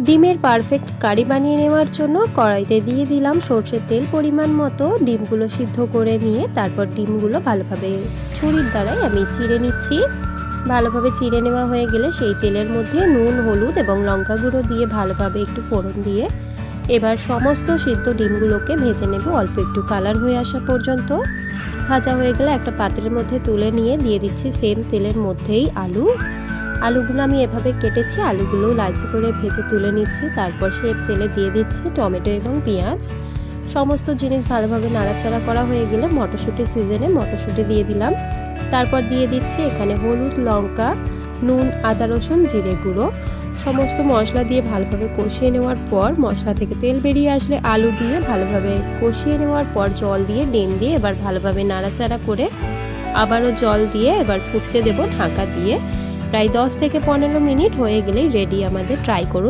ডিমের পারফেক্ট কারি বানিয়ে নেওয়ার জন্য কড়াইতে দিয়ে দিলাম সরষের তেল পরিমাণ মতো। ডিমগুলো সিদ্ধ করে নিয়ে তারপর ডিমগুলো ভালোভাবে ছুরির দ্বারাই আমি চিড়ে নিচ্ছি। ভালোভাবে চিড়ে নেওয়া হয়ে গেলে সেই তেলের মধ্যে নুন, হলুদ এবং লঙ্কা গুঁড়ো দিয়ে ভালোভাবে একটু ফোড়ন দিয়ে এবার সমস্ত সিদ্ধ ডিমগুলোকে ভেজে নেব অল্প একটু কালার হয়ে আসা পর্যন্ত। ভাজা হয়ে গেলে একটা পাত্রের মধ্যে তুলে নিয়ে দিয়ে দিচ্ছি সেম তেলের মধ্যেই আলুগুলো আমি এভাবে কেটেছি। আলুগুলো লালচে করে ভেজে তুলে নিচ্ছি। তারপর সেম তেলে দিয়ে দিচ্ছি টমেটো এবং পেঁয়াজ। সমস্ত জিনিস ভালোভাবে নাড়াচাড়া করা হয়ে গেলে মটরশুঁটির সিজনে মটরশুঁটি দিয়ে দিলাম। তারপর দিয়ে দিচ্ছি এখানে হলুদ, লঙ্কা, নুন, আদা, রসুন, জিরে গুঁড়ো। সমস্ত মশলা দিয়ে ভালোভাবে কষিয়ে নেওয়ার পর মশলা থেকে তেল বেরিয়ে আসলে আলু দিয়ে ভালোভাবে কষিয়ে নেওয়ার পর জল দিয়ে ডিম দিয়ে এবার ভালোভাবে নাড়াচাড়া করে আবারও জল দিয়ে এবার ফুটতে দেব ঢাকা দিয়ে। প্রায় 10 থেকে 15 মিনিট হয়ে গেলেই রেডি আমাদের। ট্রাই করুন।